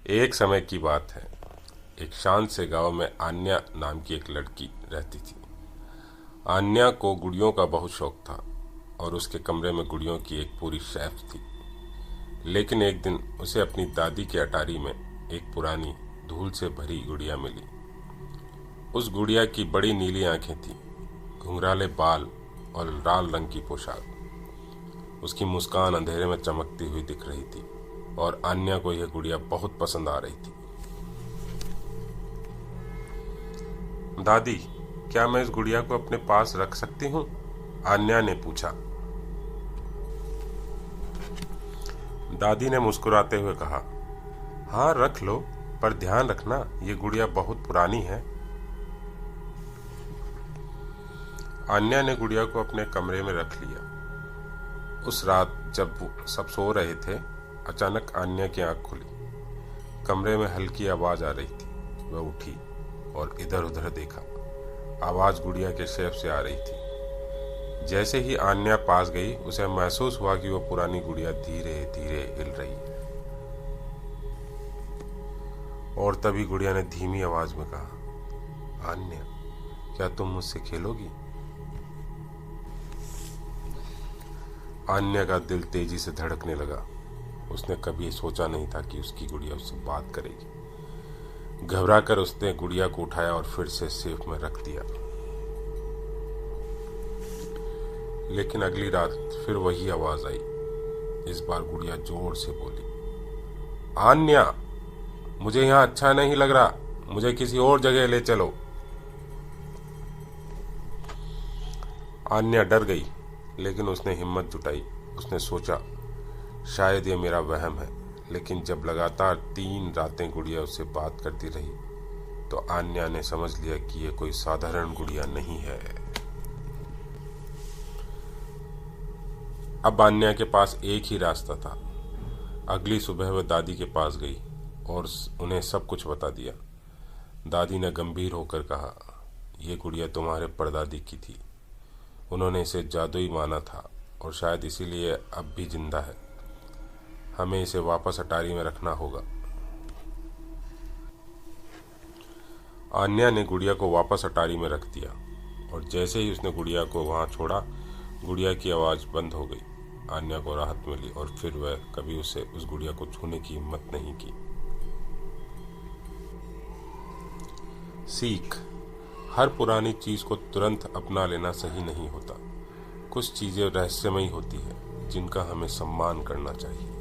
एक समय की बात है। एक शांत से गांव में आन्या नाम की एक लड़की रहती थी। आन्या को गुड़ियों का बहुत शौक था और उसके कमरे में गुड़ियों की एक पूरी शेल्फ थी। लेकिन एक दिन उसे अपनी दादी के अटारी में एक पुरानी धूल से भरी गुड़िया मिली। उस गुड़िया की बड़ी नीली आंखें थीं, घुंघराले बाल और लाल रंग की पोशाक। उसकी मुस्कान अंधेरे में चमकती हुई दिख रही थी और आन्या को यह गुड़िया बहुत पसंद आ रही थी। दादी, क्या मैं इस गुड़िया को अपने पास रख सकती हूँ? आन्या ने पूछा। दादी ने मुस्कुराते हुए कहा, हाँ रख लो, पर ध्यान रखना ये गुड़िया बहुत पुरानी है। आन्या ने गुड़िया को अपने कमरे में रख लिया। उस रात जब सब सो रहे थे, अचानक आन्या की आंख खुली। कमरे में हल्की आवाज आ रही थी। वह उठी और इधर उधर देखा। आवाज गुड़िया के शेफ से आ रही थी। जैसे ही आन्या पास गई, उसे महसूस हुआ कि वह पुरानी गुड़िया धीरे धीरे हिल रही है। और तभी गुड़िया ने धीमी आवाज में कहा, आन्या, क्या तुम मुझसे खेलोगी? आन्या का दिल तेजी से धड़कने लगा। उसने कभी सोचा नहीं था कि उसकी गुड़िया उससे बात करेगी। घबरा कर उसने गुड़िया को उठाया और फिर से सेफ में रख दिया। लेकिन अगली रात फिर वही आवाज आई। इस बार गुड़िया जोर से बोली, आन्या, मुझे यहां अच्छा नहीं लग रहा, मुझे किसी और जगह ले चलो। आन्या डर गई, लेकिन उसने हिम्मत जुटाई। उसने सोचा, शायद ये मेरा वहम है। लेकिन जब लगातार 3 रातें गुड़िया उससे बात करती रही, तो आन्या ने समझ लिया कि ये कोई साधारण गुड़िया नहीं है। अब आन्या के पास एक ही रास्ता था। अगली सुबह वह दादी के पास गई और उन्हें सब कुछ बता दिया। दादी ने गंभीर होकर कहा, यह गुड़िया तुम्हारे परदादी की थी। उन्होंने इसे जादुई माना था और शायद इसीलिए अब भी जिंदा है। हमें इसे वापस अटारी में रखना होगा। आन्या ने गुड़िया को वापस अटारी में रख दिया और जैसे ही उसने गुड़िया को वहां छोड़ा, गुड़िया की आवाज बंद हो गई। आन्या को राहत मिली और फिर वह कभी उस गुड़िया को छूने की हिम्मत नहीं की। सीख: हर पुरानी चीज को तुरंत अपना लेना सही नहीं होता। कुछ चीजें रहस्यमयी होती है जिनका हमें सम्मान करना चाहिए।